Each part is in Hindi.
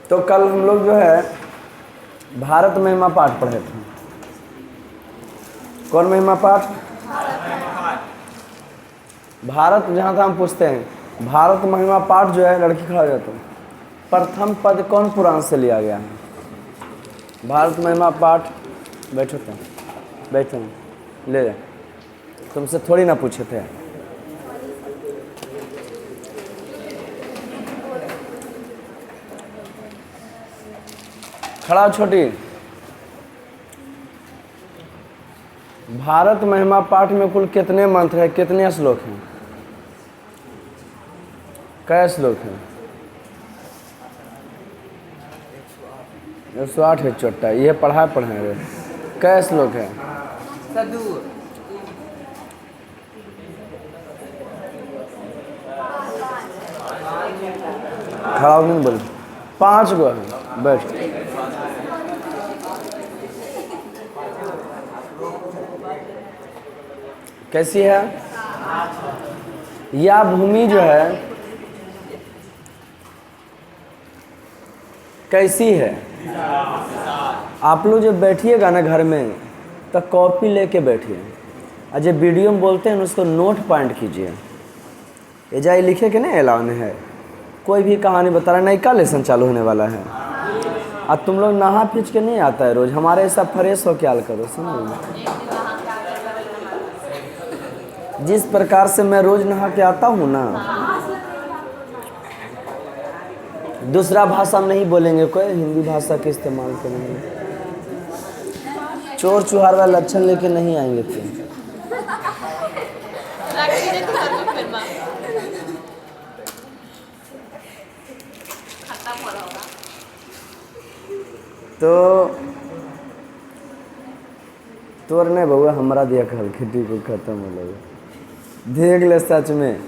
तो कल हम लोग जो है भारत महिमा पाठ पढ़े थे। कौन महिमा पाठ? भारत। जहाँ था हम पूछते हैं भारत महिमा पाठ जो है, लड़की खड़ा हो जाता है, प्रथम पद कौन पुराण से लिया गया है? भारत महिमा पाठ। बैठो तुम, बैठो, ले ले, तुमसे थोड़ी ना पूछे थे। खड़ा छोटी। भारत महिमा पाठ में कुल कितने मंत्र हैं, कितने श्लोक हैं? कै श्लोक हैं? 108 है चोट्टा। ये पढ़ा रे। कै श्लोक है? खड़ा होकर बोल। 5 गो है। बैठ। कैसी है यह भूमि जो है? कैसी है? आप लोग जब बैठिएगा ना घर में तो कॉपी लेके बैठिए, और जब वीडियो में बोलते हैं उसको नोट पॉइंट कीजिए। ये जाए लिखे के नहीं ऐलान है, कोई भी कहानी बता रहा, नई का लेसन चालू होने वाला है। और तुम लोग नहा पीछ के नहीं आता है रोज, हमारे सब फ्रेश हो क्या करो। समझ जिस प्रकार से मैं रोज नहा के आता हूँ ना, दूसरा भाषा में नहीं बोलेंगे, कोई हिंदी भाषा के इस्तेमाल करेंगे। चोर चुहार वाला लक्षण लेके नहीं आएंगे तो तोर नहीं बउआ हमारा दिया कल खेती को खत्म हो लगे। देख ले सच में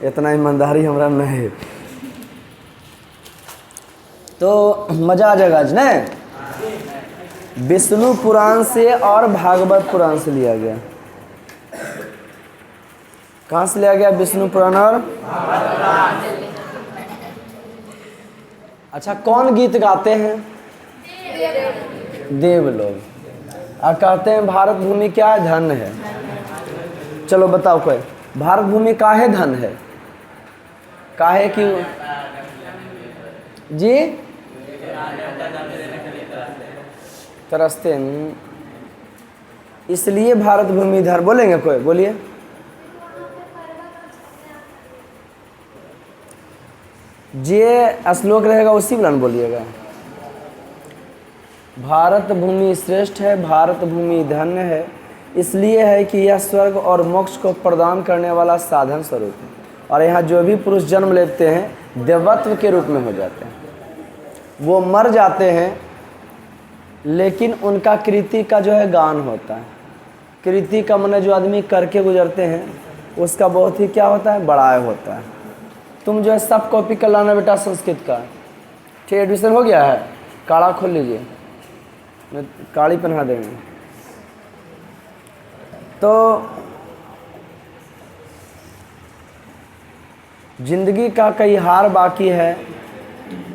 इतना ईमानदारी हमारा नहीं है तो मजा आ जाएगा आज नहीं। विष्णु पुराण से और भागवत पुराण से लिया गया। कहाँ से लिया गया? विष्णु पुराण और अच्छा, कौन गीत गाते हैं? देव लोग। और कहते हैं भारत भूमि क्या है? धन है। चलो बताओ कोई, भारत भूमि काहे धन है? काहे क्यों जी? तरसते हैं इसलिए भारत भूमि धन। बोलेंगे कोई? बोलिए। जे श्लोक रहेगा उसी प्लान बोलिएगा। भारत भूमि श्रेष्ठ है, भारत भूमि धन्य है, इसलिए है कि यह स्वर्ग और मोक्ष को प्रदान करने वाला साधन स्वरूप है। और यहाँ जो भी पुरुष जन्म लेते हैं देवत्व के रूप में हो जाते हैं। वो मर जाते हैं लेकिन उनका कृति का जो है गान होता है। कृति का माने जो आदमी करके गुजरते हैं उसका बहुत ही क्या होता है? बड़ाई होता है। तुम जो है सब कॉपी कर लाना बेटा संस्कृत का। ठीक, एडमिशन हो गया है? काढ़ा खोल लीजिए, काड़ी पहना देंगे। तो जिंदगी का कई हार बाकी है,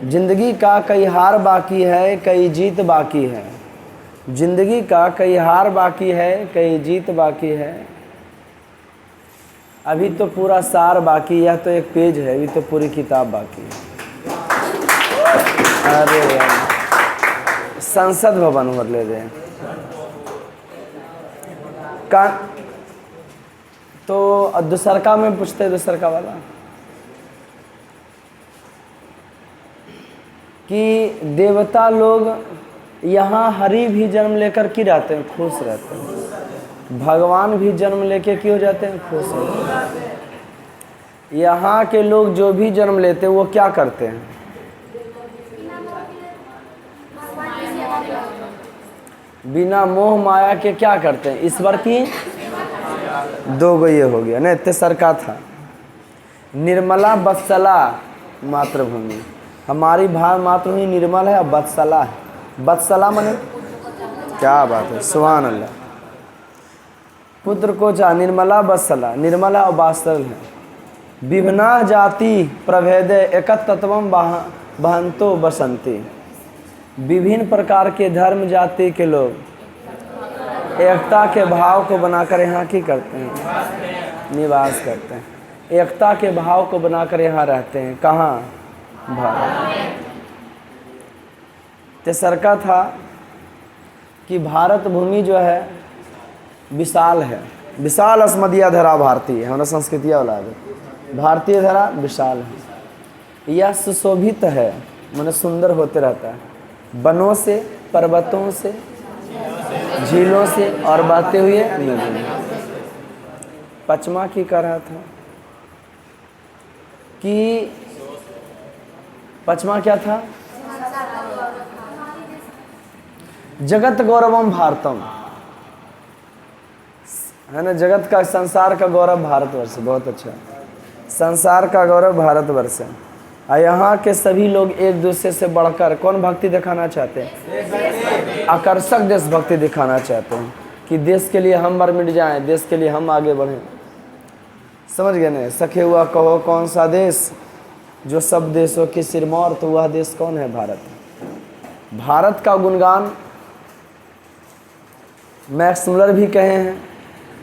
जिंदगी का कई हार बाकी है, कई जीत बाकी है। जिंदगी का कई हार बाकी है, कई जीत बाकी है। अभी तो पूरा सार बाकी, यह तो एक पेज है, अभी तो पूरी किताब बाकी है। अरे यार, संसद भवन भर ले रहे का। तो दूसरका में पूछते हैं, दूसरका वाला कि देवता लोग यहाँ हरि भी जन्म लेकर की रहते हैं, खुश रहते हैं। भगवान भी जन्म लेके क्यों जाते हैं? खुश रहते हैं। यहाँ के लोग जो भी जन्म लेते हैं वो क्या करते हैं? बिना मोह माया के क्या करते हैं? ईश्वर की 2 गो ये हो गया ना। तेसरका था निर्मला वत्सला मातृभूमि। हमारी मातृभूमि निर्मल है और वत्सला है। वत्सला माने क्या बात है, सुभान अल्लाह। पुत्र को चाह निर्मला वत्सला, निर्मला और वात्सल है। विभिन्ना जाति प्रभेद एकतत्वम बहंतो बसंती। विभिन्न प्रकार के धर्म जाति के लोग एकता के भाव को बनाकर यहाँ की करते हैं, निवास करते हैं। एकता के भाव को बनाकर यहाँ रहते हैं। कहाँ? भारत। तेसरका था कि भारत भूमि जो है विशाल है। विशाल अस्मदीय धरा भारतीय, हमारा संस्कृतिया वाला है। भारतीय धरा विशाल है। यह सुशोभित है, माने सुंदर होते रहता है, वनों से, पर्वतों से, झीलों से और बहते हुए नदियों। पचमा की कह रहा था कि पचमा क्या था? जगत गौरवम भारतम, है ना। जगत का, संसार का गौरव भारतवर्ष। बहुत अच्छा, संसार का गौरव भारतवर्ष है। और यहाँ के सभी लोग एक दूसरे से बढ़कर कौन भक्ति दिखाना चाहते हैं? आकर्षक देशभक्ति दिखाना चाहते हैं कि देश के लिए हम मर मिट जाएं, देश के लिए हम आगे बढ़ें। समझ गए ना? सखे हुआ कहो कौन सा देश, जो सब देशों की सिरमौर, तो वह देश कौन है? भारत। भारत का गुणगान मैक्स मुलर भी कहे हैं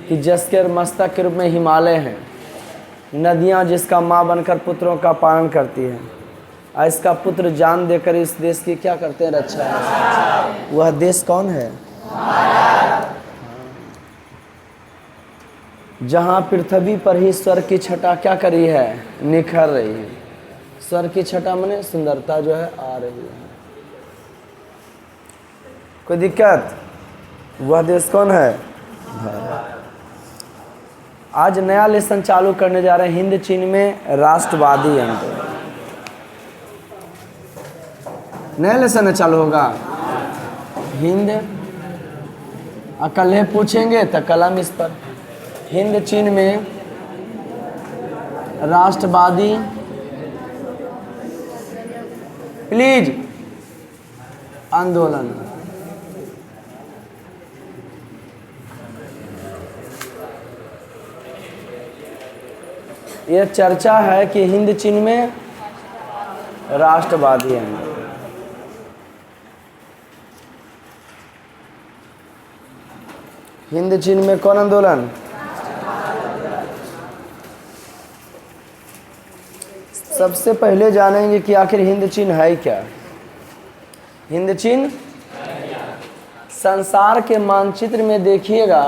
कि जिसके मस्तक के रूप में हिमालय हैं, नदियां जिसका माँ बनकर पुत्रों का पालन करती हैं, और इसका पुत्र जान देकर इस देश की क्या करते हैं? रक्षा। वह देश कौन है? जहाँ पृथ्वी पर ही स्वर्ग की छटा क्या करी है? निखर रही है। स्वर्ग की छटा माने सुंदरता जो है आ रही है। कोई दिक्कत? वह देश कौन है? भारत। आज नया लेसन चालू करने जा रहे हैं, हिंद चीन में राष्ट्रवादी आंदोलन। नया लेसन चालू होगा हिंद, कल पूछेंगे तो कलम इस पर। हिंद चीन में राष्ट्रवादी, प्लीज, आंदोलन। यह चर्चा है कि हिंद चीन में राष्ट्रवादी आंदोलन। हिंद चीन में कौन आंदोलन? सबसे पहले जानेंगे कि आखिर हिंद चीन है क्या। हिंद चीन संसार के मानचित्र में देखिएगा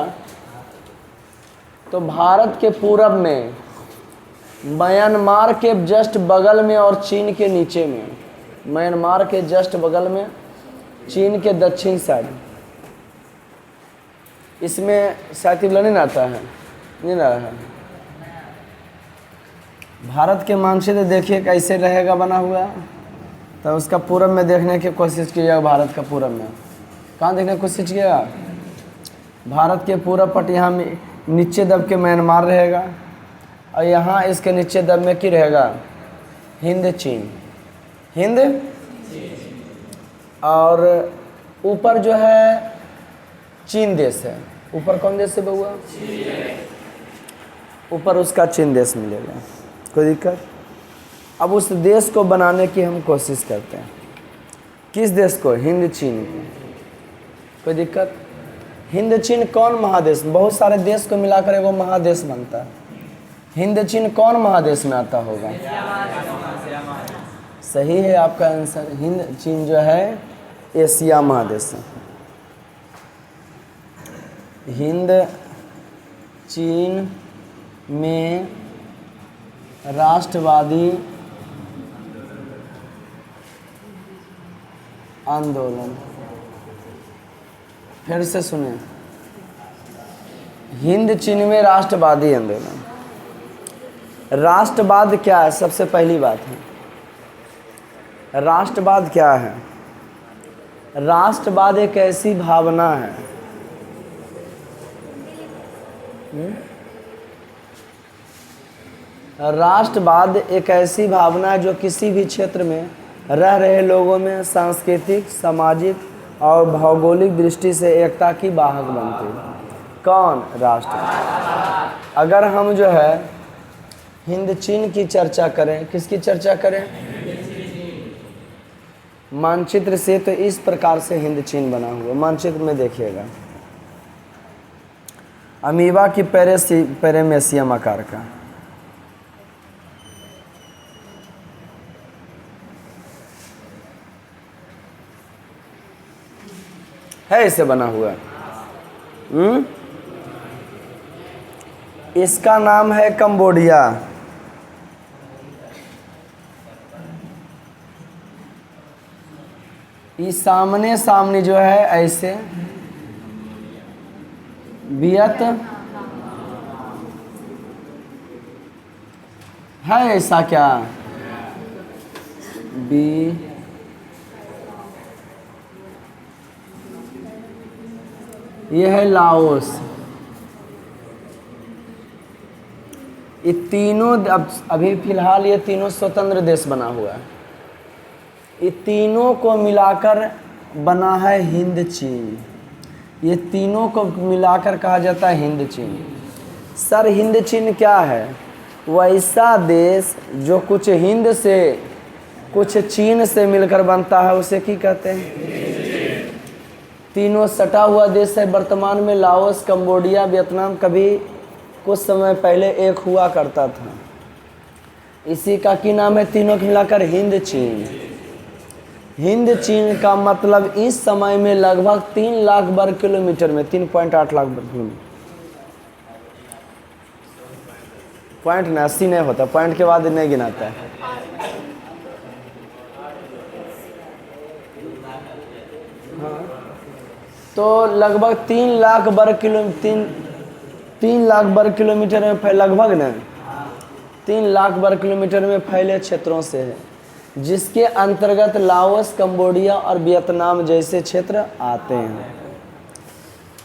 तो भारत के पूरब में, म्यांमार के जस्ट बगल में और चीन के नीचे में, म्यांमार के जस्ट बगल में, चीन के दक्षिण साइड। इसमें शायद नहीं आता है, नहीं रहा है। भारत के मानचित्र देखिए कैसे रहेगा बना हुआ, तो उसका पूरब में देखने की कोशिश कीजिएगा। भारत का पूरब में कहाँ देखने की कोशिश कीजिएगा? भारत के पूरब पट यहाँ नीचे दब के म्यांमार रहेगा, और यहाँ इसके नीचे दब में की रहेगा? हिंद चीन। हिंद, और ऊपर जो है चीन देश है। ऊपर कौन देश है बउआ? ऊपर उसका चीन देश मिलेगा। कोई दिक्कत? अब उस देश को बनाने की हम कोशिश करते हैं। किस देश को? हिंद चीन को। कोई दिक्कत? हिंद चीन कौन महादेश? बहुत सारे देश को मिलाकर एगो महादेश बनता है। हिंद चीन कौन महादेश में आता होगा? सही है आपका आंसर। हिंद चीन जो है एशिया महादेश है। हिंद चीन में राष्ट्रवादी आंदोलन। फिर से सुने, हिंद चीन में राष्ट्रवादी आंदोलन। राष्ट्रवाद क्या है? सबसे पहली बात है, राष्ट्रवाद क्या है? राष्ट्रवाद एक ऐसी भावना है, राष्ट्रवाद एक ऐसी भावना है जो किसी भी क्षेत्र में रह रहे लोगों में सांस्कृतिक, सामाजिक और भौगोलिक दृष्टि से एकता की वाहक बनती है। कौन? राष्ट्र। अगर हम जो है हिंद चीन की चर्चा करें, किसकी चर्चा करें? मानचित्र से तो इस प्रकार से हिंद चीन बना हुआ, मानचित्र में देखिएगा, अमीबा की पैरेमेसियम आकार का। है इसे बना हुआ। इसका नाम है कंबोडिया। ये सामने सामने जो है ऐसे वियत है, ऐसा क्या बी ये है लाओस। ये तीनों अभी फिलहाल ये तीनों स्वतंत्र देश बना हुआ है। ये तीनों को मिलाकर बना है हिंद चीन। ये तीनों को मिलाकर कहा जाता है हिंद चीन। सर हिंद चीन क्या है? वैसा देश जो कुछ हिंद से कुछ चीन से मिलकर बनता है, उसे क्या कहते हैं? तीनों सटा हुआ देश है। वर्तमान में लाओस, कंबोडिया, वियतनाम कभी कुछ समय पहले एक हुआ करता था। इसी का की नाम है तीनों को मिलाकर हिंद चीन। हिंद चीन का मतलब इस समय में लगभग 3 लाख वर्ग किलोमीटर में 3.8 लाख वर्ग किलोमीटर। पॉइंट न 80 नहीं होता, पॉइंट के बाद नहीं गिनाता है। हाँ। तो लगभग 3 लाख वर्ग किलोमीटर में लगभग न 3 लाख वर्ग किलोमीटर में फैले क्षेत्रों से है, जिसके अंतर्गत लाओस, कंबोडिया और वियतनाम जैसे क्षेत्र आते हैं।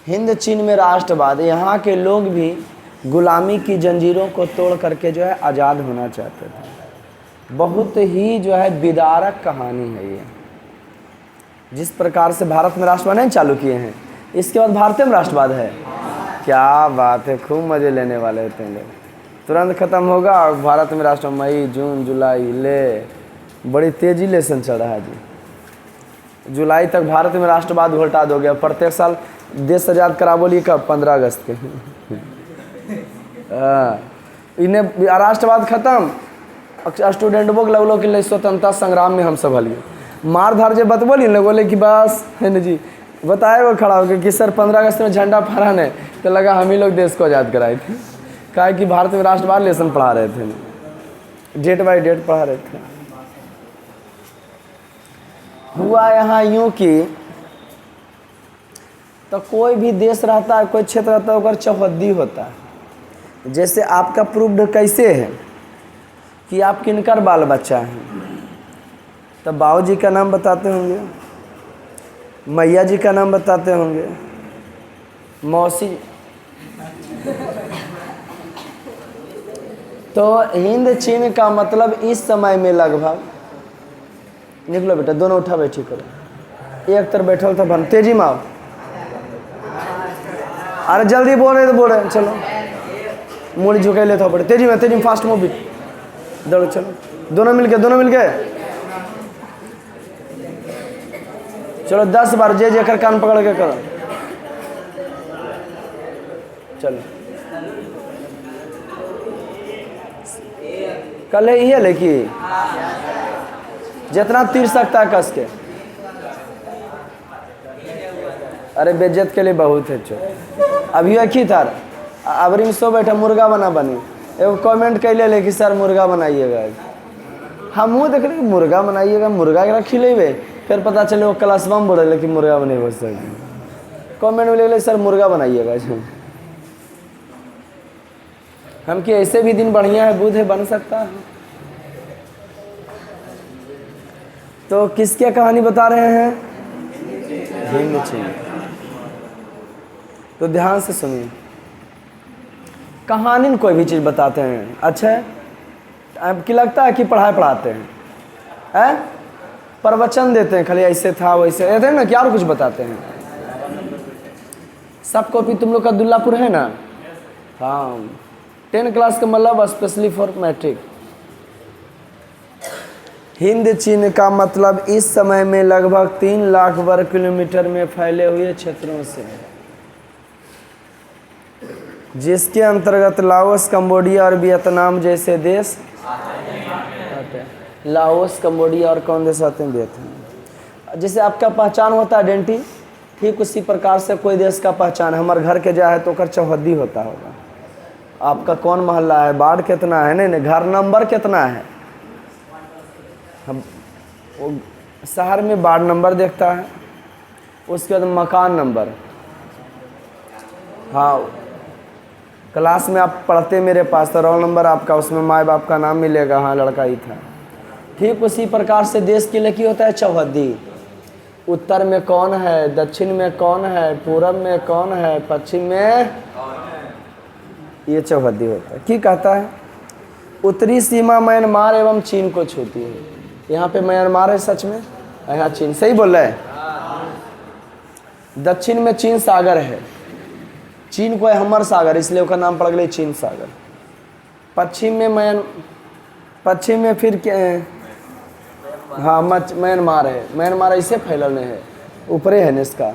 हिंद चीन में राष्ट्रवाद, यहाँ के लोग भी गुलामी की जंजीरों को तोड़ करके जो है आज़ाद होना चाहते थे। बहुत ही जो है विदारक कहानी है ये। जिस प्रकार से भारत में राष्ट्रवाद नहीं चालू किए हैं, इसके बाद भारत में राष्ट्रवाद है। क्या बात है, खूब मज़े लेने वाले होते हैं लोग। तुरंत ख़त्म होगा और भारत में राष्ट्र मई, जून, जुलाई ले बड़ी तेजी लेसन चल रहा है जी। जुलाई तक भारत में राष्ट्रवाद घोटा दो गया। प्रत्येक साल देश आज़ाद करा बोलिए कब? 15 अगस्त के। इन्हें राष्ट्रवाद खत्म, स्टूडेंट बोग लगलो कि स्वतंत्रता संग्राम में हम सब हलिए मार धार जे बत बोली न, बोले कि बस है न जी, बताए वो खड़ा होकर कि सर 15 अगस्त में झंडा फहराने है, तो लगा हम ही लोग देश को आज़ाद कराए थे। कहा कि भारत में राष्ट्रवाद लेसन पढ़ा रहे थे, डेट बाई डेट पढ़ा रहे थे। हुआ यहाँ यूं कि तो कोई भी देश रहता है, कोई क्षेत्र रहता है, उसका चौहद्दी होता है। जैसे आपका प्रूव्ड कैसे है कि आप किनकर बाल बच्चा हैं? तो बाबूजी का नाम बताते होंगे, मैया जी का नाम बताते होंगे, मौसी। तो हिंद चीन का मतलब इस समय में लगभग, निकलो बेटा, दोनों उठा बैठी करो। एक तरफ बैठल था भन, तेजी में आओ। अरे जल्दी बोल रहे तो बोल रहे, चलो मुड़ी झुके ले था, बड़े तेजी में फास्ट मूव, दौड़ो, चलो दोनों मिलके चलो 10 बार जे जेकर कान पकड़ के करो। चलो कल ये लेकी जितना तीर सकता है कस के। अरे बेइज्जत के लिए बहुत है चो। अभी एक ही था, अबरी में सो बैठा मुर्गा बना बनी, एगो कमेंट कैले ले कि सर मुर्गा बनाइएगा। हम वो देख रहे मुर्गा बनाइएगा, मुर्गा के खिलेबे, फिर पता चले वो क्लासवा में बोल रहे कि मुर्गा बने हो सर। कमेंट में ले सर मुर्गा बनाइएगा। हम कि ऐसे भी दिन बढ़िया है, बुध है, बन सकता है। तो किसके कहानी बता रहे हैं? हिंद चीन। तो ध्यान से सुनिए, कहानी में कोई भी चीज़ बताते हैं, अच्छा है आपकी लगता है कि पढ़ाते हैं, प्रवचन देते हैं, खाली ऐसे था वैसे रहते हैं ना, क्या और कुछ बताते हैं। सब कॉपी तुम लोग का दुल्लापुर है ना? हाँ, 10 क्लास का मतलब स्पेशली फॉर मैट्रिक। हिंद चीन का मतलब इस समय में लगभग 3 लाख वर्ग किलोमीटर में फैले हुए क्षेत्रों से है, जिसके अंतर्गत लाओस, कंबोडिया और वियतनाम जैसे देश आते हैं। लाओस, कंबोडिया और कौन देश आते हैं? वियतनाम। जैसे आपका पहचान होता है आइडेंटिटी, ठीक उसी प्रकार से कोई देश का पहचान, हमारे घर के जा है तो कर चौहद्दी होता होगा। आपका कौन मोहल्ला है, वार्ड कितना है, नहीं घर नंबर कितना है, हम वो शहर में वार्ड नंबर देखता है, उसके बाद मकान नंबर। हाँ, क्लास में आप पढ़ते मेरे पास तो रोल नंबर आपका, उसमें माँ बाप का नाम मिलेगा, हाँ लड़का ही था। ठीक उसी प्रकार से देश के लिए क्या होता है? चौहद्दी। उत्तर में कौन है, दक्षिण में कौन है, पूरब में कौन है, पश्चिम में, ये चौहद्दी होता है। क्या कहता है? उत्तरी सीमा म्यांमार एवं चीन को छूती है। यहाँ पे म्यांमार है सच में, यहाँ चीन, सही बोल रहे हैं। दक्षिण में चीन सागर है, चीन को है हमर सागर, इसलिए उसका नाम पड़ गया चीन सागर। पश्चिम में फिर क्या है? हाँ म्यांमार है, म्यांमार ऐसे फैलल नहीं है, ऊपरे है न इसका।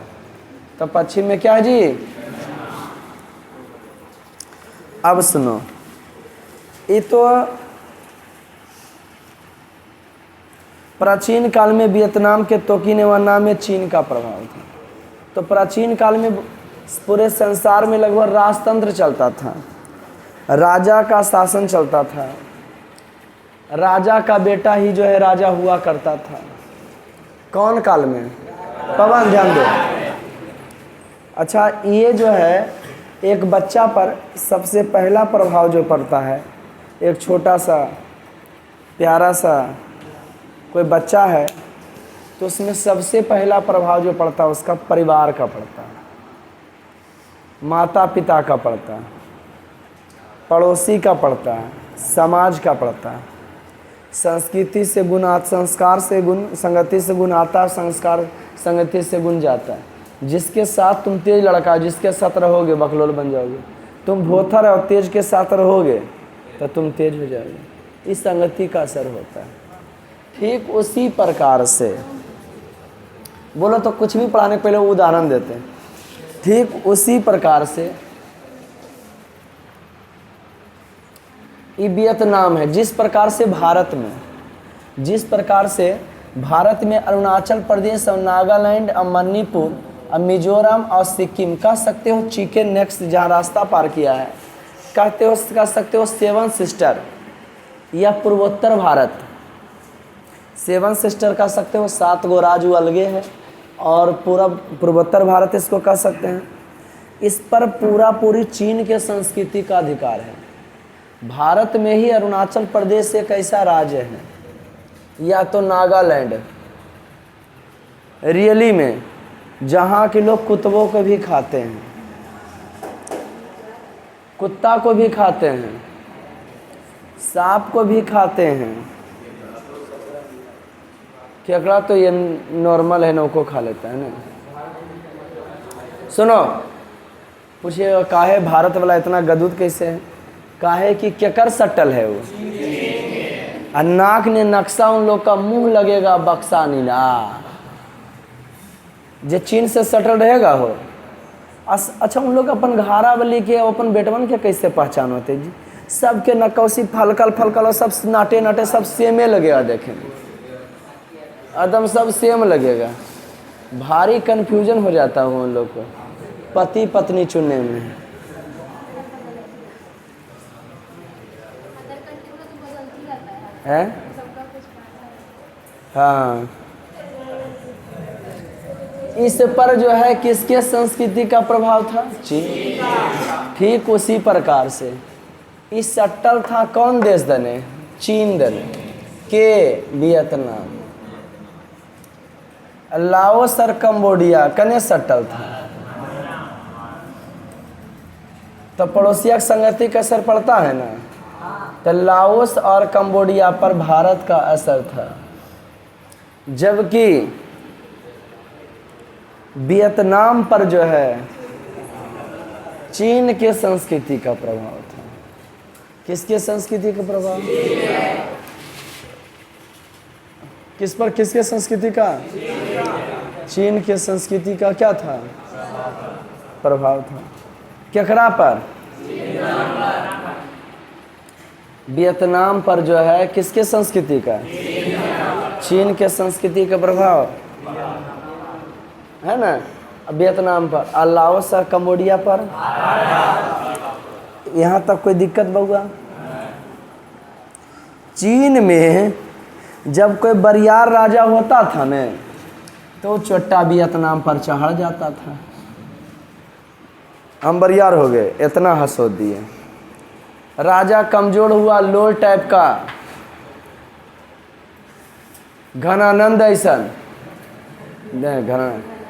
तो पश्चिम में क्या है जी? अब सुनो, ये तो प्राचीन काल में वियतनाम के तोकिनेवाना में चीन का प्रभाव था। तो प्राचीन काल में पूरे संसार में लगभग राजतंत्र चलता था, राजा का शासन चलता था, राजा का बेटा ही जो है राजा हुआ करता था। कौन काल में? पवन ध्यान दो। अच्छा, ये जो है एक बच्चा पर सबसे पहला प्रभाव जो पड़ता है, एक छोटा सा प्यारा सा कोई बच्चा है तो उसमें सबसे पहला प्रभाव जो पड़ता है उसका परिवार का पड़ता है, माता पिता का पड़ता है, पड़ोसी का पड़ता है, समाज का पड़ता है। संस्कृति से गुण आता, संस्कार से गुण, संगति से गुण आता है, संस्कार संगति से गुण जाता है। जिसके साथ तुम तेज लड़का, जिसके साथ रहोगे बकलोल बन जाओगे। तुम भोथर और तेज के साथ रहोगे तो तुम तेज हो जाओगे। इस संगति का असर होता है। ठीक उसी प्रकार से बोलो तो कुछ भी पढ़ाने के पहले उदाहरण देते हैं। ठीक उसी प्रकार से ये वियतनाम है। जिस प्रकार से भारत में अरुणाचल प्रदेश और नागालैंड और मणिपुर और मिजोरम और सिक्किम, कह सकते हो चिकन नेक्स्ट जहाँ रास्ता पार किया है, कह सकते हो सेवन सिस्टर या पूर्वोत्तर भारत। सेवन सिस्टर कह सकते हो, 7 गो राज्य अलगे है, और पूर्वोत्तर भारत इसको कह सकते हैं। इस पर पूरी चीन के संस्कृति का अधिकार है। भारत में ही अरुणाचल प्रदेश एक ऐसा राज्य है, या तो नागालैंड, रियली में, जहाँ के लोग कुत्तों को भी खाते हैं, कुत्ता को भी खाते हैं, सांप को भी खाते हैं। केकड़ा तो ये नॉर्मल है, नौको खा लेता है ना। सुनो, पूछिए काहे भारत वाला इतना गदूद कैसे है? काहे कि केकर सटल है वो, और नाक ने नक्शा उन लोग का मुंह लगेगा बक्सा नीला। जे चीन से सटल रहेगा हो। अच्छा, उन लोग अपन घारा बली के अपन बेटवन के कैसे पहचान होते जी? सबके नकौसी फलकल और सब नाटे सब सेमे लगेगा, देखेंगे एकदम सब सेम लगेगा। भारी कन्फ्यूजन हो जाता है उन लोग को पति पत्नी चुनने में। है हाँ, इस पर जो है किसके संस्कृति का प्रभाव था? चीन। ठीक उसी प्रकार से इस सट्टल था कौन देश दने? चीन दने के वियतनाम, लाओस और कंबोडिया कने सट्टल था। तो पड़ोसिया संगति का असर पड़ता है ना। तो लाओस और कंबोडिया पर भारत का असर था, जबकि वियतनाम पर जो है चीन के संस्कृति का प्रभाव था। किसके संस्कृति का प्रभाव? किस पर, किसके संस्कृति का? चीन के संस्कृति का क्या था? प्रभाव था। केकरा पर? वियतनाम पर जो है किसके संस्कृति का? चीन के संस्कृति का प्रभाव है ना, वियतनाम पर। और लाओस और कंबोडिया पर? यहाँ तक कोई दिक्कत बउआ? चीन में जब कोई बरियार राजा होता था न, तो चोट्टा वियतनाम पर चढ़ जाता था। हम बरियार हो गए, इतना हंसोद दिए। राजा कमजोर हुआ, लोल टाइप का, घनानंद ऐसन नहीं,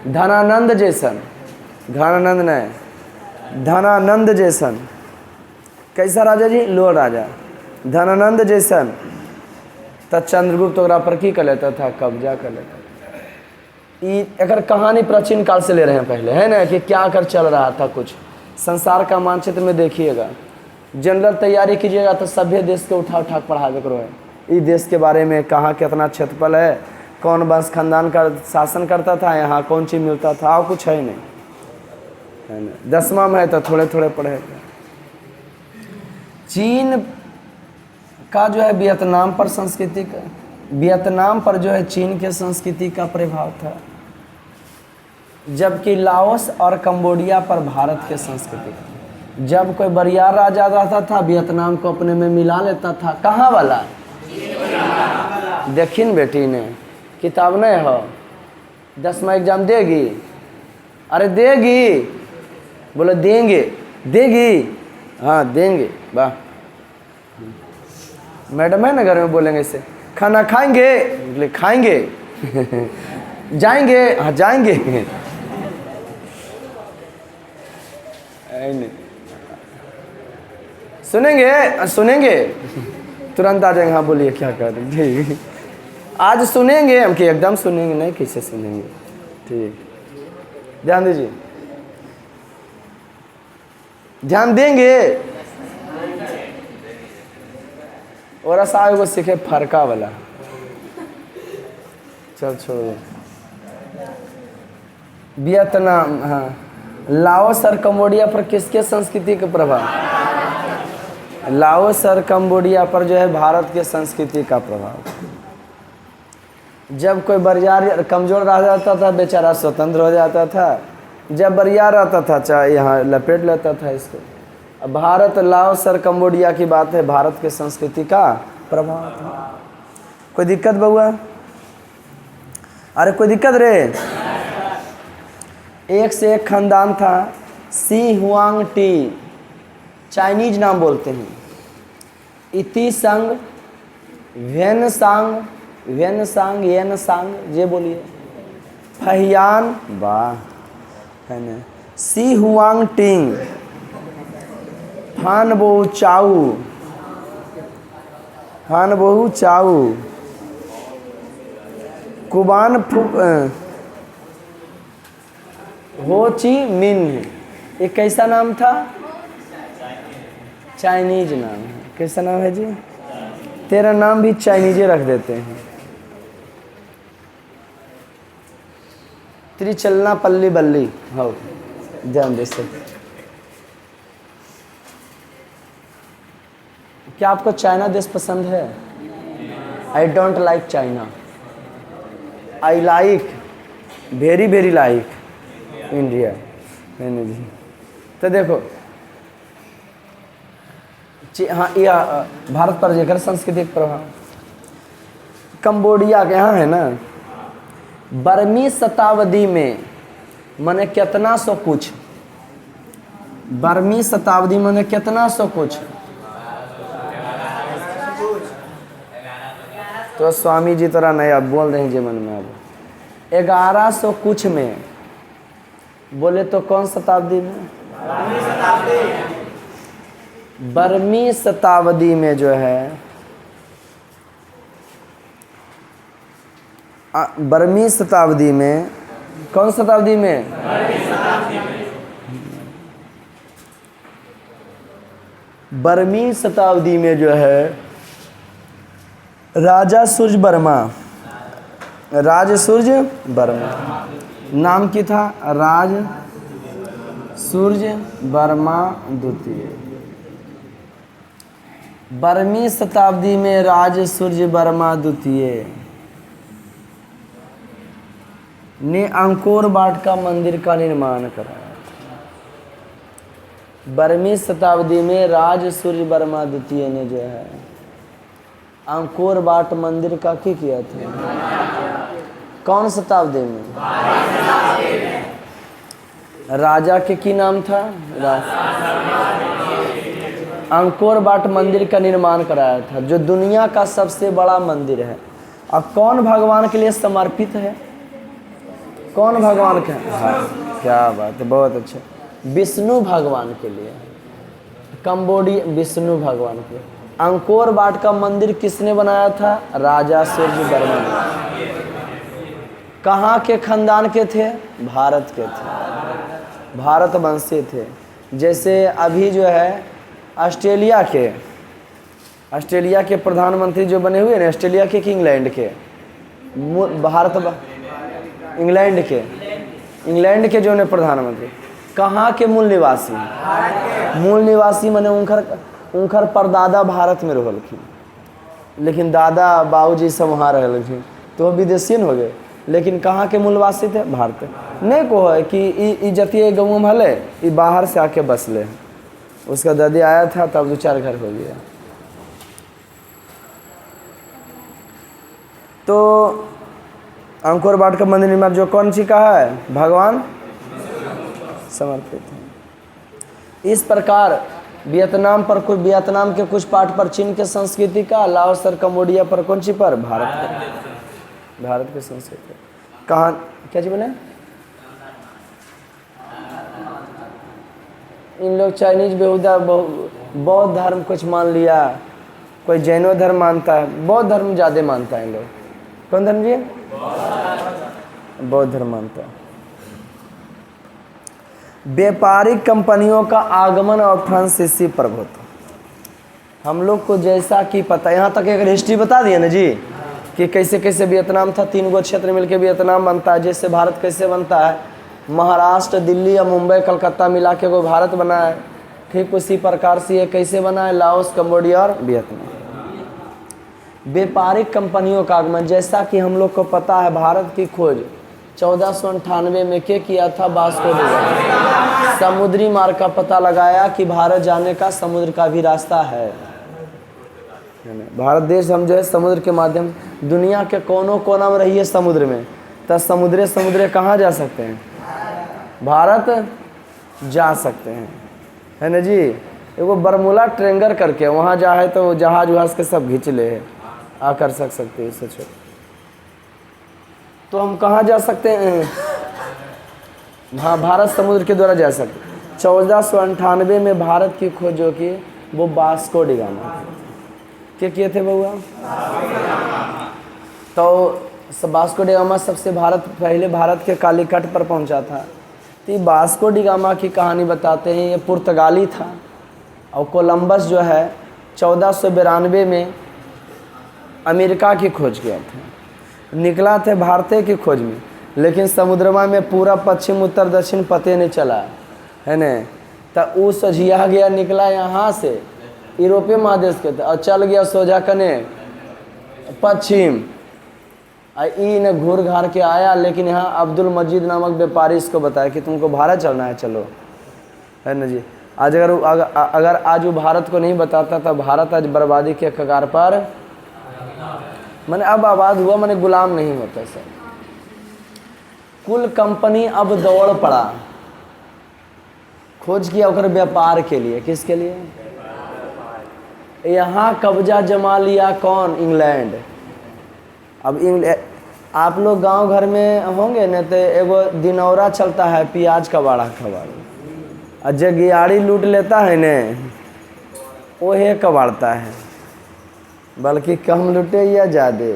धनानंद जैसन, घनानंद नहीं, धनानंद जैसन। कैसा राजा जी? लोल राजा, धनानंद जैसन। तब चंद्रगुप्त ओकरा पर की कर लेता था? कब्जा कर लेता था। ये अगर कहानी प्राचीन काल से ले रहे हैं पहले, है ना, कि क्या कर चल रहा था कुछ संसार का मानचित्र में देखिएगा। जनरल तैयारी कीजिएगा तो सभ्य देश के उठा उठा पढ़ावे करो है। इस देश के बारे में कहाँ कितना क्षेत्रफल है, कौन वंश खानदान का शासन करता था, यहाँ कौन चीज़ मिलता था, और कुछ है नहीं, है ना। 10वां में है तो थोड़े थोड़े पढ़ेगा। चीन का जो है वियतनाम पर संस्कृति का, वियतनाम पर जो है चीन के संस्कृति का प्रभाव था, जबकि लाओस और कंबोडिया पर भारत के संस्कृति का। जब कोई बरियार राजा रहता था, वियतनाम को अपने में मिला लेता था। कहाँ वाला? देखिन बेटी ने किताब नहीं हो, 10वां एग्जाम देगी? अरे देगी, बोले देंगे, देगी, हाँ देंगे। वाह, मैडम है ना घर में, बोलेंगे इसे, खाना खाएंगे? बोले खाएंगे। जाएंगे? हाँ जाएंगे। नहीं, सुनेंगे? सुनेंगे, तुरंत आ जाएंगे। हाँ बोलिए क्या कर रहे हैं? आज सुनेंगे हम कि एकदम सुनेंगे नहीं, कैसे सुनेंगे? ठीक, ध्यान दीजिए, ध्यान देंगे। और साहब को सीखे फरका वाला, चल छोड़ो। वियतनाम, हाँ, लाओस और कंबोडिया पर किसके संस्कृति का प्रभाव? लाओस और कंबोडिया पर जो है भारत के संस्कृति का प्रभाव। जब कोई बरियार कमजोर रह जाता था, बेचारा स्वतंत्र हो जाता था। जब बरियार रहता था, चाहे यहाँ लपेट लेता था इसको। अब भारत, लाओस और कंबोडिया की बात है, भारत के संस्कृति का प्रभाव था। कोई दिक्कत बउआ? अरे कोई दिक्कत रे? एक से एक खानदान था, सी हुआंग टी, चाइनीज नाम बोलते हैं। इति संग, वेन सांग, वेन सांग, येन सांग, ये बोलिए। फहियान, वाह, है ना। सी हुआंग टिंग, फान बहु चाऊ, फान बहु चाऊ, कुबान फुक, हो ची मिन्ह। एक कैसा नाम था? चाइनीज नाम है। कैसा नाम है जी? तेरा नाम भी चाइनीजे रख देते हैं। त्रिचलना पल्ली बल्ली, हो ध्यान दे सकते। क्या आपको चाइना देश पसंद है? I don't like China, I like, very very like India, है ना जी। तो देखो, हाँ, यह भारत पर जेकर सांस्कृतिक प्रभाव। कंबोडिया के यहाँ है ना, 12वीं शताब्दी में मने कितना सौ कुछ, 12वीं शताब्दी मने कितना सौ कुछ। तो स्वामी जी तोरा नहीं अब बोल रहे हैं जीवन में, अब 1100 कुछ में बोले तो कौन शताब्दी में? 12वीं शताब्दी में जो है, 12वीं शताब्दी में, कौन शताब्दी में? 12वीं शताब्दी में जो है राजा सूर्यवर्मा, राज सूर्य वर्मा, नाम की था राज सूर्य वर्मा द्वितीय। 12वीं शताब्दी में राज सूर्य वर्मा द्वितीय ने अंकोर वाट का मंदिर का निर्माण कराया। 12वीं शताब्दी में राज सूर्य वर्मा द्वितीय ने जो है अंकोर वाट मंदिर का क्या किया था? कौन शताब्दी में? राजा के की नाम था? अंकोर वाट मंदिर का निर्माण कराया था, जो दुनिया का सबसे बड़ा मंदिर है। अब कौन भगवान के लिए समर्पित है? कौन भगवान का? हाँ, क्या बात है, बहुत अच्छा। विष्णु भगवान के लिए, कंबोडिया विष्णु भगवान के लिए। अंकोर वाट का मंदिर किसने बनाया था? राजा सूर्य वर्मा ने। कहाँ के खानदान के थे? भारत के थे, भारत वंशी थे। जैसे अभी जो है ऑस्ट्रेलिया के प्रधानमंत्री जो बने हुए हैं, ऑस्ट्रेलिया के कि इंग्लैंड के? इंग्लैंड के जो है प्रधानमंत्री कहाँ के मूल निवासी? मूल निवासी माने उनकर परदादा भारत में रहलखिन, लेकिन दादा बाबूजी सब वहाँ रहलखिन, तो वो विदेशी हो गए। लेकिन कहाँ के मूलवासी थे? भारत। नहीं को है कि ई जतिये गाँव में हले, ई बाहर से आके बसले। उसका दादी आया था तब 2-4 घर हो गया। तो अंकोर वाट का मंदिर निर्माण जो कौन सी का है? भगवान समर्पित है। इस प्रकार वियतनाम के कुछ पार्ट पर चीन के संस्कृति का, लाओस और कम्बोडिया पर कौन सी पर? भारत के संस्कृति। कहाँ क्या चीज बने? इन लोग चाइनीज बेहुदा बौद्ध धर्म कुछ मान लिया, कोई जैनो धर्म मानता है, बौद्ध धर्म ज़्यादा मानता है इन लोग। कौन धर्म जी? बौद्ध धर्म मानता है। व्यापारिक कंपनियों का आगमन और फ्रांसीसी प्रभुत्व। हम लोग को जैसा कि पता, यहाँ तक एक हिस्ट्री बता दिए ना जी कि कैसे कैसे वियतनाम था। 3 गो क्षेत्र मिलकर वियतनाम बनता है। जैसे भारत कैसे बनता है, महाराष्ट्र, दिल्ली या मुंबई, कलकत्ता मिला के वो भारत बना है। ठीक उसी प्रकार से ये कैसे बना है? लाओस, कम्बोडिया और वियतनाम। व्यापारिक कंपनियों का आगमन, जैसा कि हम लोग को पता है भारत की खोज 1498 में क्या किया था? Vasco D gamma. समुद्री मार्ग का पता लगाया कि भारत जाने का समुद्र का भी रास्ता है। भारत देश हम जो है समुद्र के माध्यम दुनिया के कोनों कोना में रहिए समुद्र में, तो समुद्र कहाँ जा सकते हैं? भारत जा सकते हैं, है ना जी। एगो बरमूला ट्रेंगर करके वहाँ जा है तो जहाज वहाज के सब खींच ले है, आकर सकते हैं। सोचो तो हम कहाँ जा सकते हैं? हाँ, भारत समुद्र के द्वारा जा सकते। 1498 में भारत की खोज जो की वो वास्को डी गामा क्या किए थे बउआ? तो वास्को डी गामा सबसे पहले भारत के कालीकट पर पहुंचा था। तो वास्को डी गामा की कहानी बताते हैं। ये पुर्तगाली था और कोलंबस जो है 1492 में अमेरिका की खोज किया था। निकला थे भारत की खोज में, लेकिन समुद्रमा में पूरा पश्चिम उत्तर दक्षिण पते नहीं चला, है न। तो वो सझिया गया, निकला यहाँ से यूरोपीय महादेश के और चल गया सोझा कने पश्चिम। ई ने घूर घार के आया, लेकिन यहाँ अब्दुल मजीद नामक व्यापारी इसको बताया कि तुमको भारत चलना है, चलो, है ना जी। आज अगर आज वो भारत को नहीं बताता तो भारत आज बर्बादी के कगार पर, मैंने अब आबाद हुआ, मैंने गुलाम नहीं होता सर। कुल कंपनी अब दौड़ पड़ा, खोज किया उकर व्यापार के लिए। किसके लिए? यहाँ कब्जा जमा लिया कौन? इंग्लैंड। अब आप लोग गांव घर में होंगे न, तो एगो दिनौरा चलता है, प्याज कबाड़ा और जो गियाड़ी लूट लेता है न, वो है कबाड़ता है, बल्कि कम लुटे या ज़्यादा।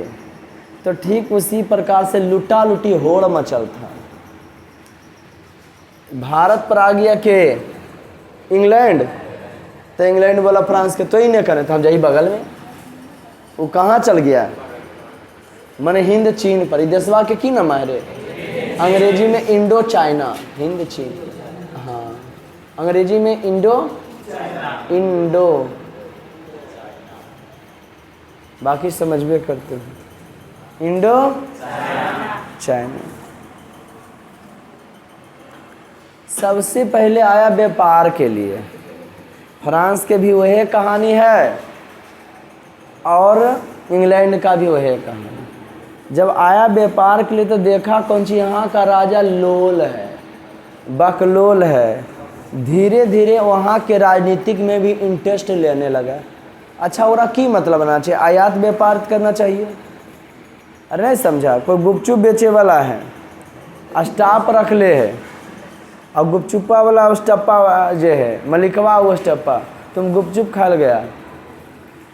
तो ठीक उसी प्रकार से लुटा लुटी होड़ मचल था। भारत पर आ गया के इंग्लैंड, तो इंग्लैंड बोला फ्रांस के तो ही नहीं करे, तो हम जाइए बगल में। वो कहाँ चल गया? माने हिंद चीन पर। देशवा के की नाम है रे? अंग्रेजी में इंडो चाइना, हिंद चीन। हाँ, अंग्रेजी में इंडो, बाकी समझ में करते हैं। Indo China. सबसे पहले आया व्यापार के लिए। फ्रांस के भी वही कहानी है और इंग्लैंड का भी वही कहानी। जब आया व्यापार के लिए तो देखा कौन सी यहाँ का राजा लोल है, बकलोल है। धीरे धीरे वहाँ के राजनीतिक में भी इंटरेस्ट लेने लगा। अच्छा और की मतलब बना चाहिए, आयात व्यापार करना चाहिए। अरे नहीं समझा, कोई गुपचुप बेचे वाला है, स्टाफ रख ले है, और गुपचुप्पा वाला स्टप्पा जो है मलिकवा वो स्टप्पा, तुम गुपचुप खा गया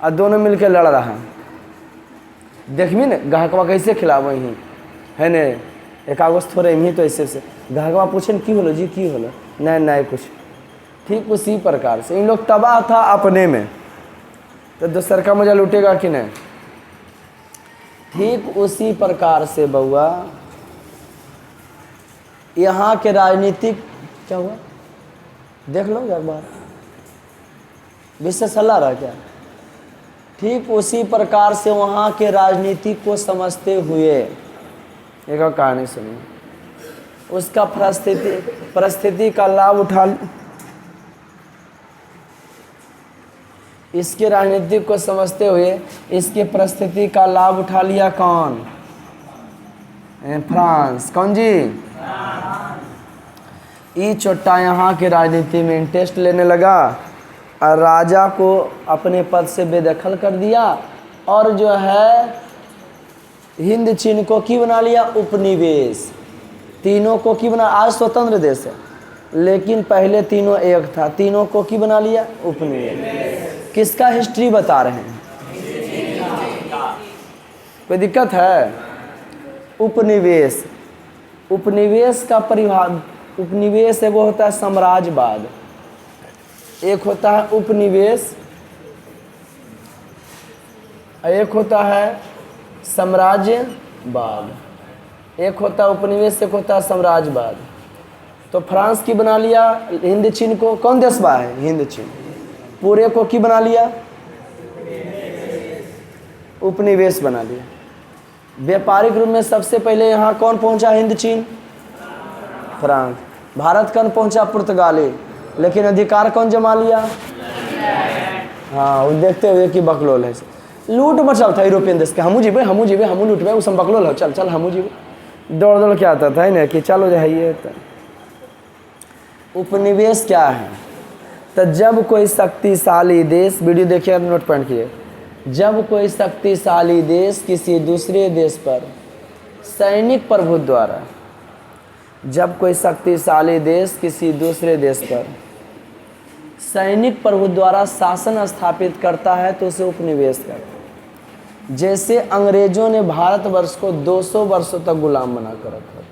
और दोनों मिलके लड़ रहा है। देखमी न ग्राहकवा कैसे खिलाव ही है ने, एक आगोश थोड़े ही तो ऐसे से ग्राहकवा पूछे की होलो जी, की होलो, नहीं कुछ। ठीक उसी प्रकार से इन लोग तबाह था अपने में, तो दूसर का मजा लूटेगा कि नहीं। ठीक उसी प्रकार से बउआ यहाँ के राजनीतिक क्या हुआ देख लो एक बार, विशेष सलाह रहा क्या। ठीक उसी प्रकार से वहाँ के राजनीति को समझते हुए एक कहानी सुनिए। उसका परिस्थिति का लाभ उठा, इसके राजनीति को समझते हुए इसके परिस्थिति का लाभ उठा लिया कौन? फ्रांस। कौन जी? ई चोट्टा यहाँ के राजनीति में इंटरेस्ट लेने लगा और राजा को अपने पद से बेदखल कर दिया, और जो है हिंद चीन को की बना लिया उपनिवेश। तीनों को की बना, आज स्वतंत्र देश है लेकिन पहले तीनों एक था, तीनों को की बना लिया उपनिवेश। किसका हिस्ट्री बता रहे हैं? कोई दिक्कत है? उपनिवेश, उपनिवेश का परिभाषा, उपनिवेश एगो होता है साम्राज्यवाद, एक होता है उपनिवेश, एक होता है साम्राज्यवाद। एक होता है उपनिवेश, एक होता है साम्राज्यवाद। तो फ्रांस की बना लिया हिंद चीन को, कौन देश बा है? हिंद चीन। पूरे को की बना लिया? उपनिवेश बना लिया। व्यापारिक रूप में सबसे पहले यहाँ कौन पहुँचा? हिंद चीन, फ्रांस। भारत कौन पहुँचा? पुर्तगाली। लेकिन अधिकार कौन जमा लिया? हाँ, वो देखते हुए कि बकलोल है, लूट मचल था यूरोपियन देश के, हमू जीवे हमू लूटबे, उस बकलोल हो, चल हमू जीवे, दौड़ के आता था ना कि चलो जाइए। तो उपनिवेश क्या है? तो जब कोई शक्तिशाली देश, वीडियो देखिए नोट पॉइंट किए, जब कोई शक्तिशाली देश किसी दूसरे देश पर सैनिक प्रभुत्व द्वारा, जब कोई शक्तिशाली देश किसी दूसरे देश पर सैनिक प्रभुत्व द्वारा शासन स्थापित करता है तो उसे उपनिवेश कहते हैं। जैसे अंग्रेजों ने भारतवर्ष को 200 वर्षों तक गुलाम बनाकर रखा था।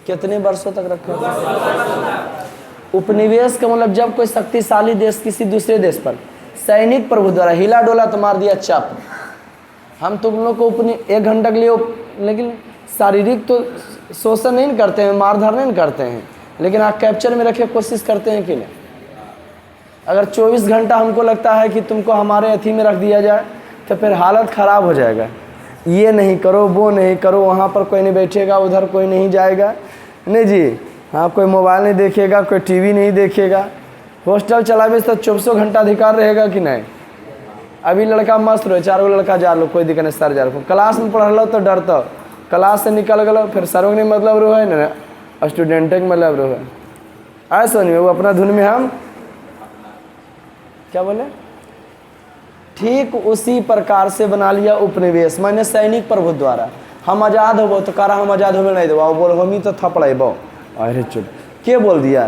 कितने वर्षों तक रखा था? उपनिवेश का मतलब जब कोई शक्तिशाली देश किसी दूसरे देश पर सैनिक प्रभुत्व द्वारा हिला डोला तो मार दिया चाप। हम तुम लोग को एक घंटा के लिए, लेकिन शारीरिक तो शोषण नहीं करते हैं, मारधार नहीं करते हैं, लेकिन आप कैप्चर में रखे कोशिश करते हैं कि नहीं? अगर 24 घंटा हमको लगता है कि तुमको हमारे अथी में रख दिया जाए तो फिर हालत ख़राब हो जाएगा। ये नहीं करो, वो नहीं करो, वहाँ पर कोई नहीं बैठेगा, उधर कोई नहीं जाएगा, नहीं जी, हाँ, कोई मोबाइल नहीं देखेगा, कोई टीवी नहीं देखेगा। हॉस्टल चलावे तो 24 घंटा अधिकार रहेगा कि नहीं? अभी लड़का मस्त रहे, 4 लड़का जा लो, कोई दिक्कत नहीं, सर जा लो, क्लास में पढ़ लो तो डरता, क्लास से निकल गलो फिर सरों नहीं मतलब रो है ना, स्टूडेंट के मतलब रो है। आए सोनी वो अपना धुन में, हम क्या बोले? ठीक उसी प्रकार से बना लिया उपनिवेश, मैंने सैनिक प्रभुत्व द्वारा। हम आज़ाद होबो तो करा, हम आज़ाद होबे नहीं देबो, बोल हम ही तो थपड़ेबो। अरे चुप, के बोल दिया?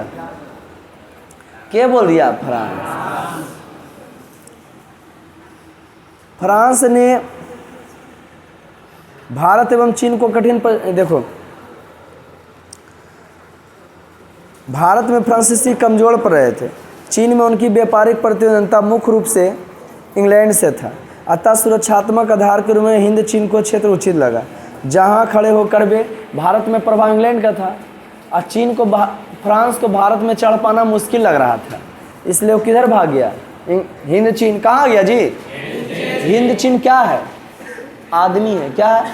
के बोल दिया? फ्रांस। फ्रांस ने भारत एवं चीन को कठिन देखो, भारत में फ्रांसीसी कमजोर पड़ रहे थे, चीन में उनकी व्यापारिक प्रतिद्वंदता मुख्य रूप से इंग्लैंड से था। अतः सुरक्षात्मक आधार के रूप में हिंद चीन को क्षेत्र उचित लगा। जहाँ खड़े होकर वे भारत में प्रभाव इंग्लैंड का था और चीन को फ्रांस को भारत में चढ़ पाना मुश्किल लग रहा था, इसलिए वो किधर भाग गया? हिंद चीन। कहाँ गया जी? हिंद चीन क्या है? आदमी है। क्या है?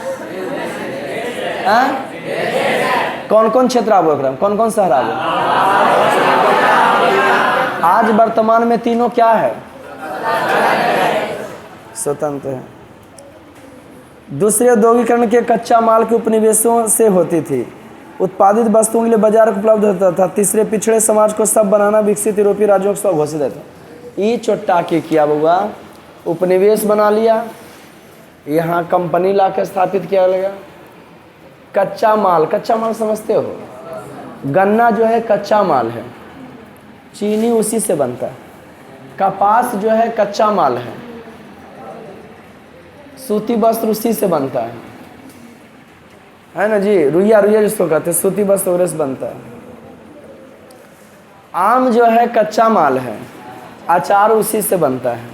कौन कौन क्षेत्र आबो एकरा? कौन कौन शहर आबो? आज वर्तमान में तीनों क्या है? स्वतंत्र है। दूसरे औद्योगिकरण के कच्चा माल के उपनिवेशों से होती थी। उत्पादित वस्तुओं के लिए बाजार उपलब्ध होता था। तीसरे पिछड़े समाज को सब बनाना विकसित यूरोपीय राज्यों को स्वघोषित था। ये चोट्टा के किया बउआ, उपनिवेश बना लिया, यहाँ कंपनी ला के स्थापित किया गया। कच्चा माल समझते हो? गन्ना जो है कच्चा माल है, चीनी उसी से बनता है। कपास जो है कच्चा माल है, सूती वस्त्र उसी से बनता है ना जी? रुइया जिसको कहते हैं, सूती वस्त्र उसी से बनता है। आम जो है कच्चा माल है, अचार उसी से बनता है,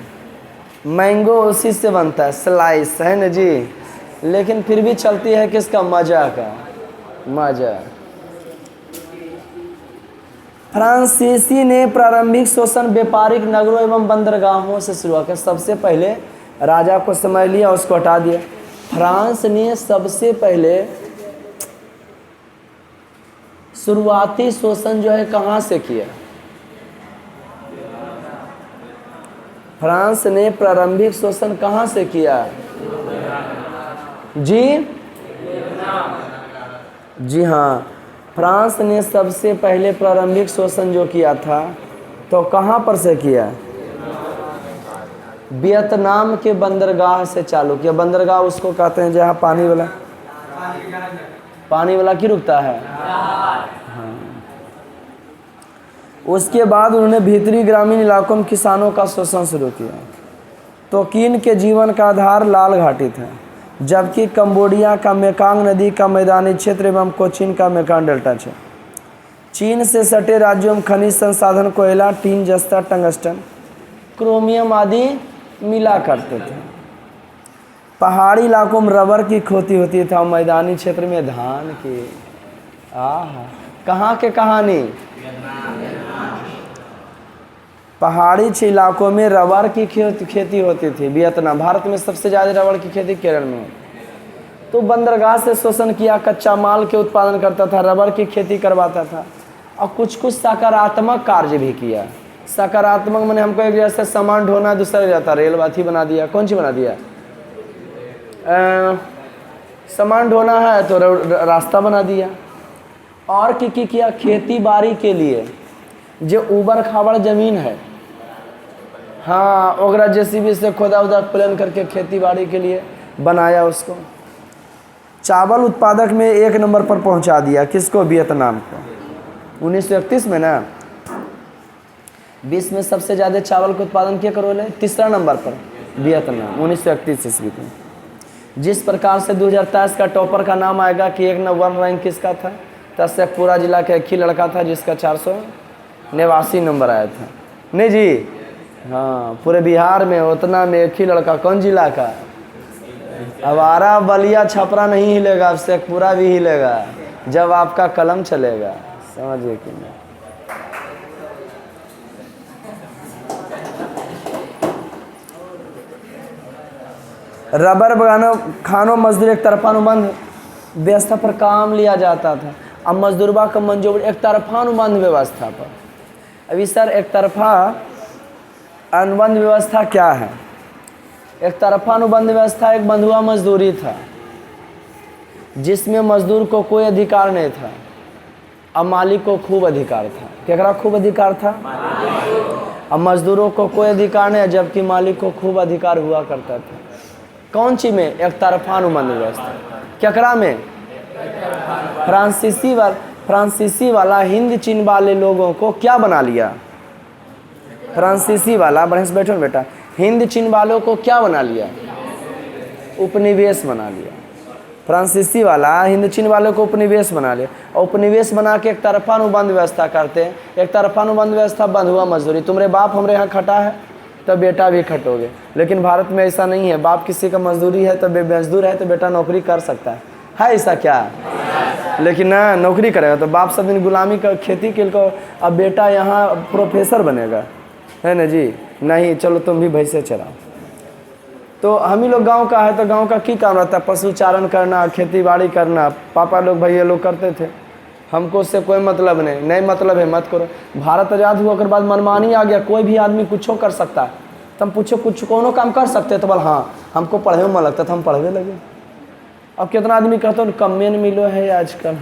मैंगो उसी से बनता है, स्लाइस, है ना जी? लेकिन फिर भी चलती है किसका? मजा का। मजा। फ्रांसीसी ने प्रारंभिक शोषण व्यापारिक नगरों एवं बंदरगाहों से शुरू किया। सबसे पहले राजा को समझ लिया, उसको हटा दिया। फ्रांस ने सबसे पहले शुरुआती शोषण जो है कहाँ से किया? फ्रांस ने प्रारंभिक शोषण कहाँ से किया जी? जी हाँ, फ्रांस ने सबसे पहले प्रारंभिक शोषण जो किया था तो कहाँ पर से किया? वियतनाम के बंदरगाह से चालू किया। बंदरगाह उसको कहते हैं जहाँ पानी वाला की रुकता है। हाँ। उसके बाद उन्होंने भीतरी ग्रामीण इलाकों में किसानों का शोषण शुरू किया। तोकीन के जीवन का आधार लाल घाटी था, जबकि कंबोडिया का मेकांग नदी का मैदानी क्षेत्र एवं कोचीन का मेकांग डेल्टा है। चीन से सटे राज्यों में खनिज संसाधन कोयला, टीन, जस्ता, टंगस्टन, क्रोमियम आदि मिला करते थे। पहाड़ी इलाकों में रबर की खेती होती था, मैदानी क्षेत्र में धान की। कहाँ के कहानी? पहाड़ी इलाकों में रबर की खेती होती थी। वियतनाम, भारत में सबसे ज़्यादा रबर की खेती केरल में होती। तो बंदरगाह से शोषण किया, कच्चा माल के उत्पादन करता था, रबर की खेती करवाता था और कुछ सकारात्मक कार्य भी किया। सकारात्मक मैंने हमको एक जैसे सामान ढोना, दूसरा जाता रेल बाथी बना दिया। कौन सी बना दिया? सामान ढोना है तो रास्ता बना दिया। और की किया? खेती बाड़ी के लिए जो ऊबड़ खाबड़ जमीन है, हाँ, ओकरा जेसीबी से खोदा प्लान करके खेती बाड़ी के लिए बनाया उसको। चावल उत्पादक में 1 नंबर पर पहुंचा दिया। किसको? वियतनाम को। 1931 में ना विश्व में सबसे ज़्यादा चावल का उत्पादन क्या करो? 3रा नंबर पर वियतनाम, 1931 ईस्वी में। जिस प्रकार से 2023 का टॉपर का नाम आएगा कि 1 नंबर रैंक किसका था, तो शेखपुरा जिला का एक ही लड़का था जिसका 489 नंबर आया था। नहीं जी? हाँ, पूरे बिहार में उतना में एक ही लड़का। कौन जिला का? अवारा, बलिया, छपरा नहीं हिलेगा, अब शेखपुरा भी हिलेगा जब आपका कलम चलेगा। समझिए कि नहीं? रबर बगानों, खानों, मजदूर एक तरफा अनुबंध व्यवस्था पर काम लिया जाता था। अब मजदूरबा का मंजूर एक तरफा अनुबंध व्यवस्था पर। अभी सर एक तरफा अनुबंध व्यवस्था क्या है? एक तरफा अनुबंध व्यवस्था एक बंधुआ मजदूरी था जिसमें मजदूर को कोई अधिकार नहीं था, अब मालिक को खूब अधिकार था। केकरा खूब अधिकार था? अब मजदूरों को कोई अधिकार नहीं, जबकि मालिक को खूब अधिकार हुआ करता था। कौन सी में? एक तरफा अनुबंध व्यवस्था। केकरा में? फ्रांसीसी वाला हिंद चीन वाले लोगों को क्या बना लिया? फ्रांसीसी वाला, बढ़िया से बैठो बेटा, हिंद चीन वालों को क्या बना लिया? उपनिवेश बना लिया। फ्रांसीसी वाला हिंद चीन वालों को उपनिवेश बना लिया और उपनिवेश बना के एक तरफा अनुबंध व्यवस्था करते हैं। एक तरफा अनुबंध व्यवस्था बंधुआ मजदूरी। तुम्हारे बाप हमारे यहाँ खटा है, तो बेटा भी खटोगे। लेकिन भारत में ऐसा नहीं है, बाप किसी का मजदूरी है तो मजदूर है तो बेटा नौकरी कर सकता है ऐसा क्या? लेकिन ना नौकरी करेगा तो बाप सब दिन गुलामी का खेती के लिए, अब बेटा यहाँ प्रोफेसर बनेगा, है ना जी? नहीं, चलो तुम भी भैंसे चराओ। तो हम ही लोग गांव का है तो गांव का की काम रहता है? पशु चारण करना, खेती बाड़ी करना। पापा लोग भैया लोग करते थे, हमको उससे कोई मतलब नहीं मतलब है मत करो। भारत आज़ाद हुआ के बाद मनमानी आ गया, कोई भी आदमी कुछ कर सकता है। तुम पूछो कुछ कोनो काम कर सकते हैं तो बोल हाँ हमको पढ़े में मन लगता था, हम पढ़ने लगे। अब कितना आदमी कहते हो कम्मे न मिलो है आजकल,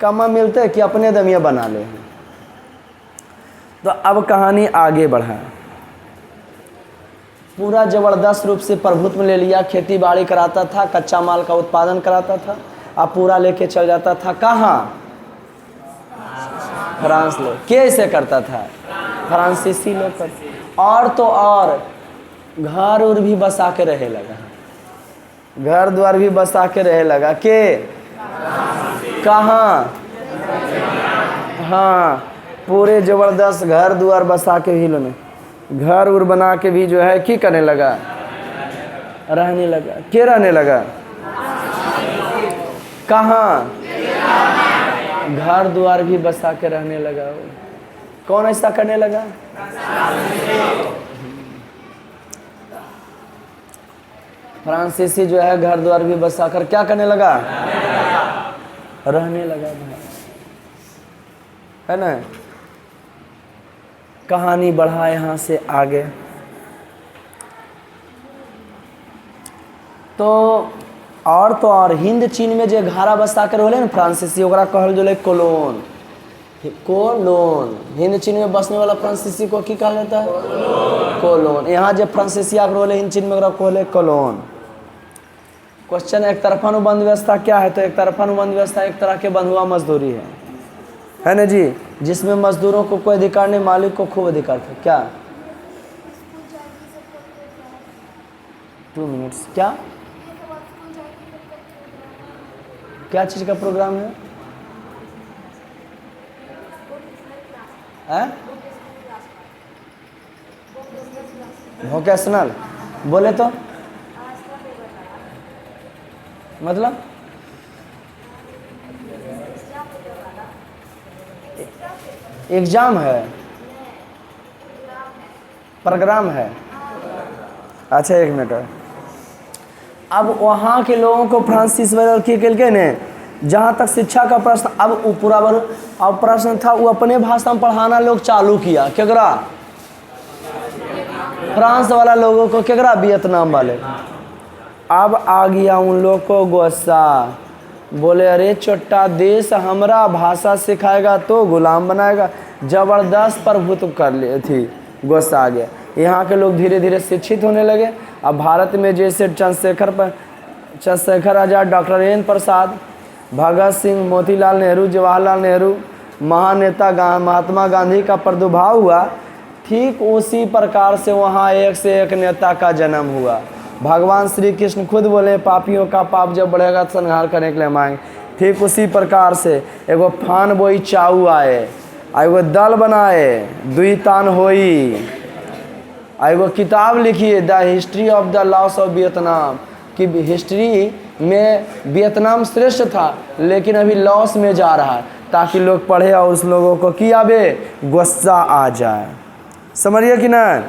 कमा मिलते है कि अपने दमिया बना ले। तो अब कहानी आगे बढ़ा, पूरा ज़बरदस्त रूप से प्रभुत्व ले लिया, खेती बाड़ी कराता था, कच्चा माल का उत्पादन कराता था, अब पूरा लेके चल जाता था कहाँ? फ्रांस लोग। कैसे करता था? फ्रांसीसी लोग करते। और तो और घर उर भी बसा के रहे लगा, घर द्वार भी बसा के रहे लगा के कहाँ? हाँ, पूरे ज़बरदस्त घर द्वार बसा के भी लोग घर उर बना के भी जो है की करने लगा? रहने लगा। क्या रहने लगा? कहाँ? घर द्वार भी बसा के रहने लगा। कौन ऐसा करने लगा? फ्रांसीसी जो है घर द्वार भी बसा कर क्या करने लगा? रहने लगा, है ना? कहानी बढ़ा यहाँ से आगे। तो और हिंद चीन में जो घारा बसा कर होले ना फ्रांसीसी, ओकरा कहल जोले कोलोन। कोलोन हिंद चीन में बसने वाला फ्रांसीसी को की कहा जाता है? कोलोन। यहाँ जो फ्रांसीसी आकर होले हिंद चीन में ओकरा कहले कोलोन। क्वेश्चन, एक तरफा अनुबंध व्यवस्था क्या है? तो एक तरफा अनुबंध व्यवस्था एक तरह के बंधुआ मजदूरी है ना जी, जिसमें मजदूरों को कोई अधिकार नहीं, मालिक को खूब अधिकार था। क्या 2 मिनट्स क्या चीज़ का प्रोग्राम है? वोकेशनल बोले तो मतलब एग्जाम है, प्रोग्राम है। अच्छा 1 मिनट। अब वहाँ के लोगों को फ्रांसीस की कल ने जहाँ तक शिक्षा का प्रश्न, अब पूरा अब प्रश्न था वो अपने भाषा में पढ़ाना लोग चालू किया। केकरा? फ्रांस वाला लोगों को। केकरा? वियतनाम वाले। अब आ गया उन लोग को गुस्सा, बोले अरे छोटा देश हमारा भाषा सिखाएगा तो गुलाम बनाएगा। ज़बरदस्त प्रभुत्व कर लिए थी, गुस्सा आ गया। यहाँ के लोग धीरे धीरे शिक्षित होने लगे। अब भारत में जैसे चंद्रशेखर आज़ाद, डॉक्टर राजेंद्र प्रसाद, भगत सिंह, मोतीलाल नेहरू, जवाहरलाल नेहरू, महानेता महात्मा गांधी का प्रादुर्भाव हुआ, ठीक उसी प्रकार से वहाँ एक से एक नेता का जन्म हुआ। भगवान श्री कृष्ण खुद बोले पापियों का पाप जब बढ़ेगा तो संहार करने के लिए हम आएंगे। ठीक उसी प्रकार से एगो फान बोई चाऊ आए, एगो दल बनाए, दुई तान होई, एगो किताब लिखिए the history of the loss of Vietnam, कि हिस्ट्री में वियतनाम श्रेष्ठ था लेकिन अभी लॉस में जा रहा है, ताकि लोग पढ़े और उस लोगों को किया बे गुस्सा आ जाए। समझिए कि ना?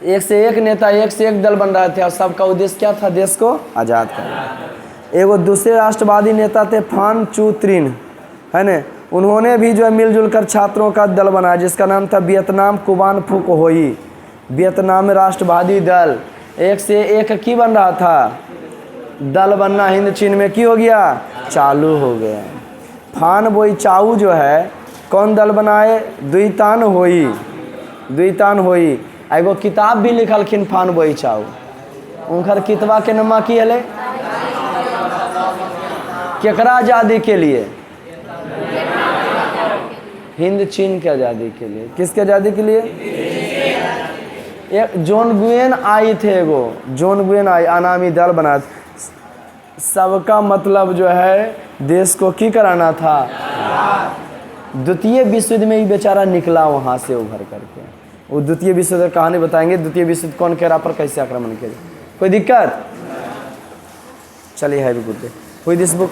एक से एक नेता, एक से एक दल बन रहे थे और सबका उद्देश्य क्या था? देश को आज़ाद करना। एगो दूसरे राष्ट्रवादी नेता थे फान चू त्रिन, है ना? उन्होंने भी जो है मिलजुल कर छात्रों का दल बनाया जिसका नाम था वियतनाम कुबान फुक होई। वियतनाम में राष्ट्रवादी दल एक से एक की बन रहा था, दल बनना हिंद चीन में की हो गया? चालू हो गया। फान बोई चाऊ जो है कौन दल बनाए? दुईतान होई, दुईतान होई। एगो किताब भी लिखलखिन फान बोई चाऊ, उनकर कितबा के नमा की हले? केकरा आज़ादी के लिए? हिंद चीन के आज़ादी के लिए। किसके आज़ादी के लिए? एक जॉन गुयेन आई थे, एगो जॉन गुयेन आई अनामी दल बना। सबका मतलब जो है देश को की कराना था। द्वितीय विश्व युद्ध में ही बेचारा निकला वहाँ से उभर करके। वो द्वितीय विश्व युद्ध कहानी बताएंगे, द्वितीय विश्व युद्ध कौन कह पर कैसे आक्रमण किया। कोई दिक्कत? चलिए, have a good day. With this book